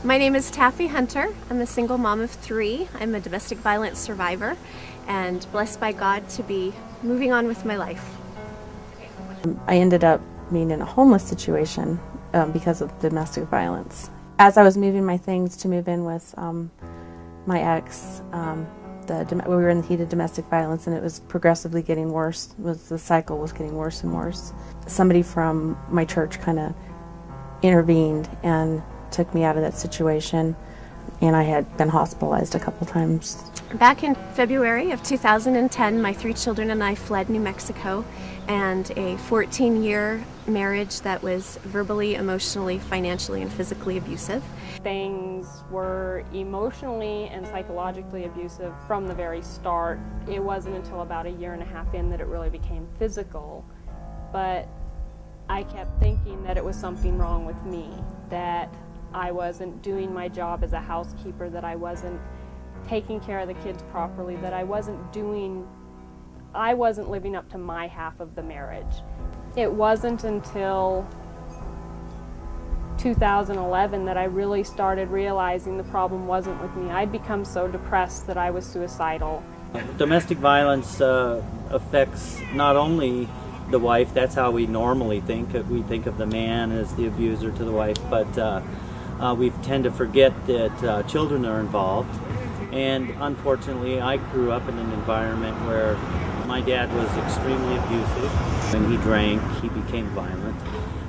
My name is Taffy Hunter. I'm a single mom of 3. I'm a domestic violence survivor and blessed by God to be moving on with my life. I ended up being in a homeless situation because of domestic violence. As I was moving my things to move in with my ex, we were in the heat of domestic violence, and it was progressively getting worse. The cycle was getting worse and worse. Somebody from my church kind of intervened and took me out of that situation, and I had been hospitalized a couple times. Back in February of 2010, my 3 children and I fled New Mexico, and a 14-year marriage that was verbally, emotionally, financially, and physically abusive. Things were emotionally and psychologically abusive from the very start. It wasn't until about 1.5 years in that it really became physical, but I kept thinking that it was something wrong with me, that I wasn't doing my job as a housekeeper, that I wasn't taking care of the kids properly, that I wasn't living up to my half of the marriage. It wasn't until 2011 that I really started realizing the problem wasn't with me. I'd become so depressed that I was suicidal. Domestic violence affects not only the wife. That's how we normally think. We think of the man as the abuser to the wife, but we tend to forget that children are involved. And unfortunately, I grew up in an environment where my dad was extremely abusive. When he drank, he became violent.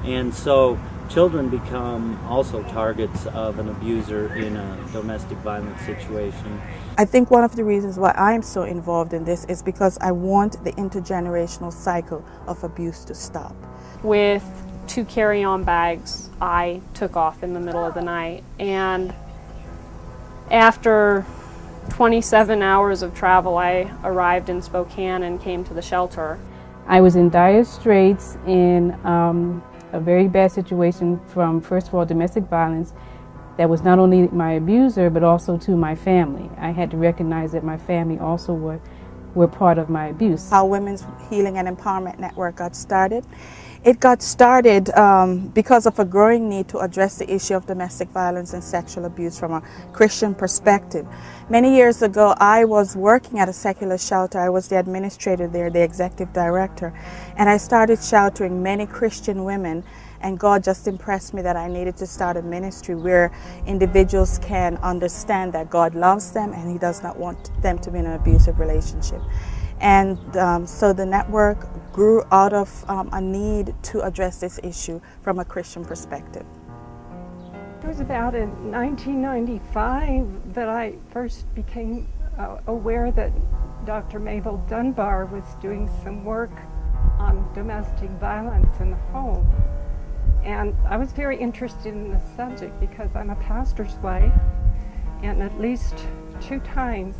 And so children become also targets of an abuser in a domestic violence situation. I think one of the reasons why I'm so involved in this is because I want the intergenerational cycle of abuse to stop. With 2 carry-on bags, I took off in the middle of the night, and after 27 hours of travel, I arrived in Spokane and came to the shelter. I was in dire straits, in a very bad situation from, first of all, domestic violence that was not only my abuser but also to my family. I had to recognize that my family also were part of my abuse. How Women's Healing and Empowerment Network got started. It got started because of a growing need to address the issue of domestic violence and sexual abuse from a Christian perspective. Many years ago, I was working at a secular shelter. I was the administrator there, the executive director, and I started sheltering many Christian women, and God just impressed me that I needed to start a ministry where individuals can understand that God loves them and He does not want them to be in an abusive relationship. And so the network grew out of a need to address this issue from a Christian perspective. It was about in 1995 that I first became aware that Dr. Mabel Dunbar was doing some work on domestic violence in the home. And I was very interested in the subject because I'm a pastor's wife, and at least 2 times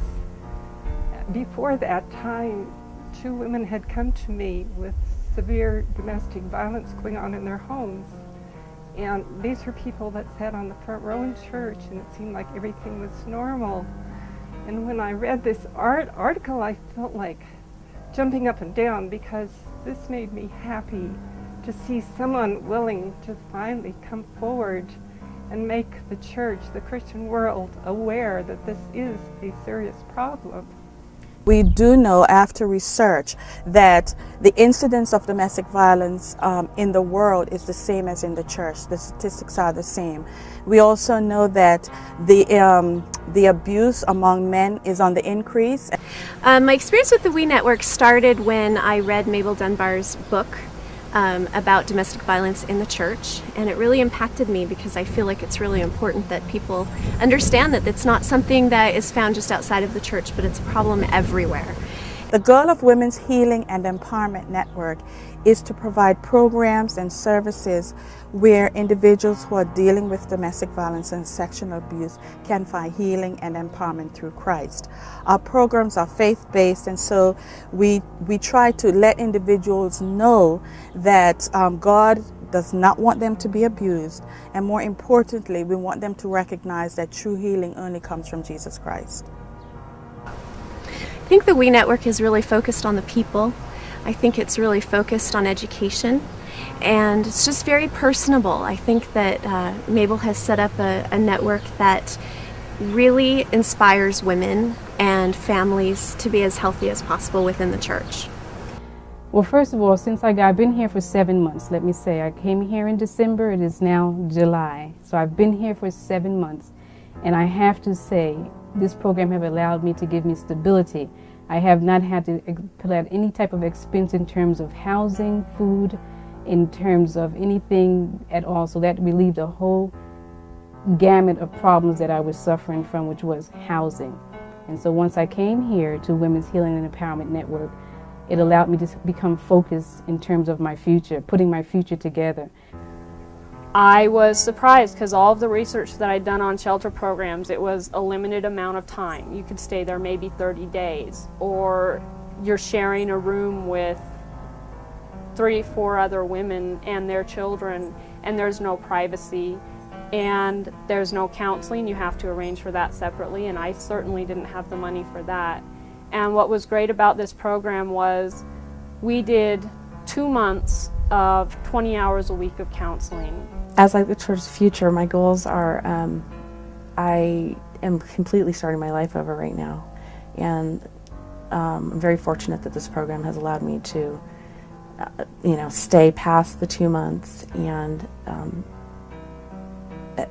before that time, 2 women had come to me with severe domestic violence going on in their homes. And these were people that sat on the front row in church, and it seemed like everything was normal. And when I read this article, I felt like jumping up and down, because this made me happy to see someone willing to finally come forward and make the church, the Christian world, aware that this is a serious problem. We do know after research that the incidence of domestic violence in the world is the same as in the church. The statistics are the same. We also know that the abuse among men is on the increase. My experience with the We Network started when I read Mabel Dunbar's book about domestic violence in the church, and it really impacted me because I feel like it's really important that people understand that it's not something that is found just outside of the church, but it's a problem everywhere. The goal of Women's Healing and Empowerment Network is to provide programs and services where individuals who are dealing with domestic violence and sexual abuse can find healing and empowerment through Christ. Our programs are faith-based, and so we try to let individuals know that God does not want them to be abused, and more importantly, we want them to recognize that true healing only comes from Jesus Christ. I think the We Network is really focused on the people. I think it's really focused on education, and it's just very personable. I think that Mabel has set up a network that really inspires women and families to be as healthy as possible within the church. Well, first of all, since I've been here for 7 months, let me say, I came here in December, it is now July. So I've been here for 7 months, and I have to say, this program has allowed me to give me stability. I have not had to put out any type of expense in terms of housing, food, in terms of anything at all. So that relieved a whole gamut of problems that I was suffering from, which was housing. And so once I came here to Women's Healing and Empowerment Network, it allowed me to become focused in terms of my future, putting my future together. I was surprised because all of the research that I'd done on shelter programs, it was a limited amount of time. You could stay there maybe 30 days, or you're sharing a room with 3 or 4 other women and their children, and there's no privacy, and there's no counseling. You have to arrange for that separately, and I certainly didn't have the money for that. And what was great about this program was we did 2 months of 20 hours a week of counseling. As I look towards the future, my goals are, I am completely starting my life over right now, and I'm very fortunate that this program has allowed me to, stay past the 2 months, and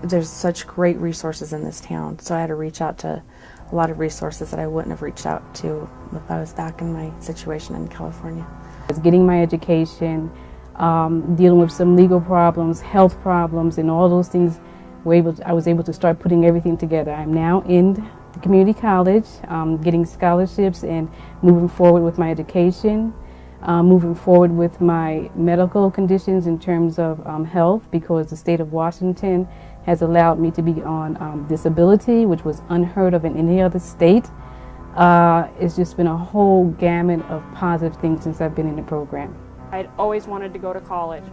there's such great resources in this town, so I had to reach out to a lot of resources that I wouldn't have reached out to if I was back in my situation in California. I was getting my education, dealing with some legal problems, health problems, and all those things. I was able to start putting everything together. I'm now in the community college, getting scholarships and moving forward with my education, moving forward with my medical conditions in terms of health, because the state of Washington has allowed me to be on disability, which was unheard of in any other state. It's just been a whole gamut of positive things since I've been in the program. I'd always wanted to go to college.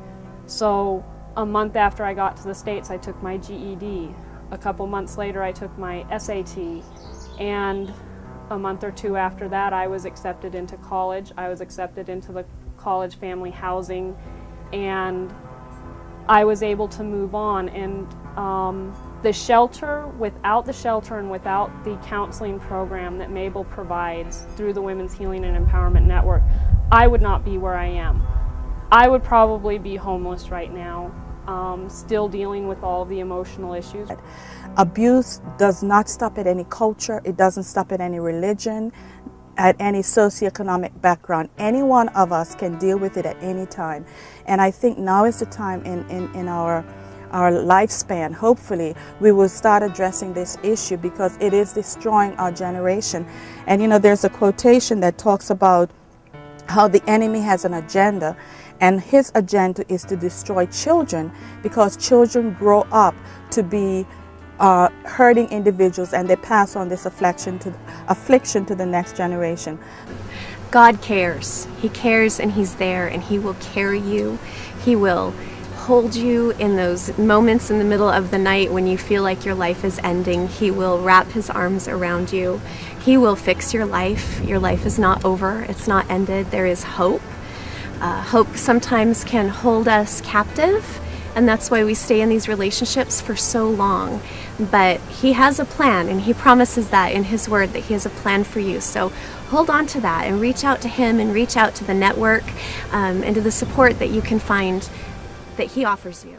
So a month after I got to the States, I took my GED. A couple months later, I took my SAT. And a month or 2 after that, I was accepted into college. I was accepted into the college family housing, and I was able to move on. And the shelter, without the shelter and without the counseling program that Mabel provides through the Women's Healing and Empowerment Network, I would not be where I am. I would probably be homeless right now, still dealing with all of the emotional issues. Abuse does not stop at any culture, it doesn't stop at any religion, at any socioeconomic background. Any one of us can deal with it at any time. And I think now is the time in our lifespan, hopefully, we will start addressing this issue, because it is destroying our generation. And there's a quotation that talks about how the enemy has an agenda, and his agenda is to destroy children, because children grow up to be hurting individuals, and they pass on this affliction to the next generation. God cares. He cares, and He's there, and He will carry you. He will hold you in those moments in the middle of the night when you feel like your life is ending. He will wrap His arms around you. He will fix your life. Your life is not over. It's not ended. There is hope. Hope sometimes can hold us captive, and that's why we stay in these relationships for so long. But He has a plan, and He promises that in His Word, that He has a plan for you. So hold on to that and reach out to Him, and reach out to the network, and to the support that you can find that He offers you.